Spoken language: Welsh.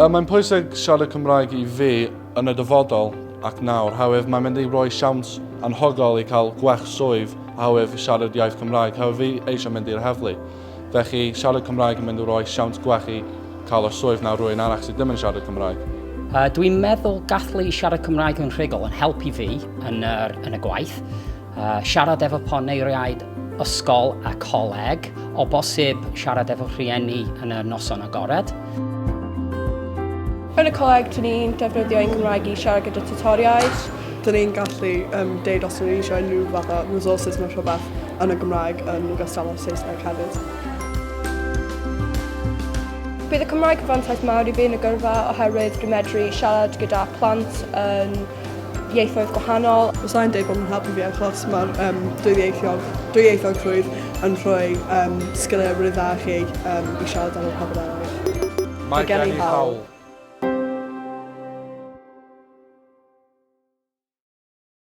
Mae'n pwysig siarad Cymraeg I fi yn y dyfodol ac nawr, hawdd mae'n mynd I roi siawns anhygol I cael gwech swydd hawdd siarad iaith Cymraeg, hawdd fi eisiau mynd i'r heddlu. Felly siarad Cymraeg yn mynd I roi siawns gwech I cael y swydd na rwy'n arall sydd ddim yn siarad Cymraeg. Dwi'n meddwl gallu siarad Cymraeg yn rhugl yn helpu fi yn y gwaith. Siarad efo poneiriaid ysgol a coleg, o bosib siarad efo rhieni yn y noson agored. Yn y coleg, dyn ni'n defnyddio ein Cymraeg I siarad gyda tutoriaid. Dyn ni'n gallu deud os dyn ni eisiau unrhyw fath o resources neu rhywbeth yn y Gymraeg yn ogystal â Saesneg hefyd. Bydd y Cymraeg yn fantais mawr I fi yn y gyrfa oherwydd dwi'n medru siarad gyda plant yn ieithoedd gwahanol. Fysa'n deud bod yn helpu fi achos mae'r dwyieithog rhwydd yn rhoi sgiliau rydda I chi I siarad efo pobl eraill. Mae gen I hawl.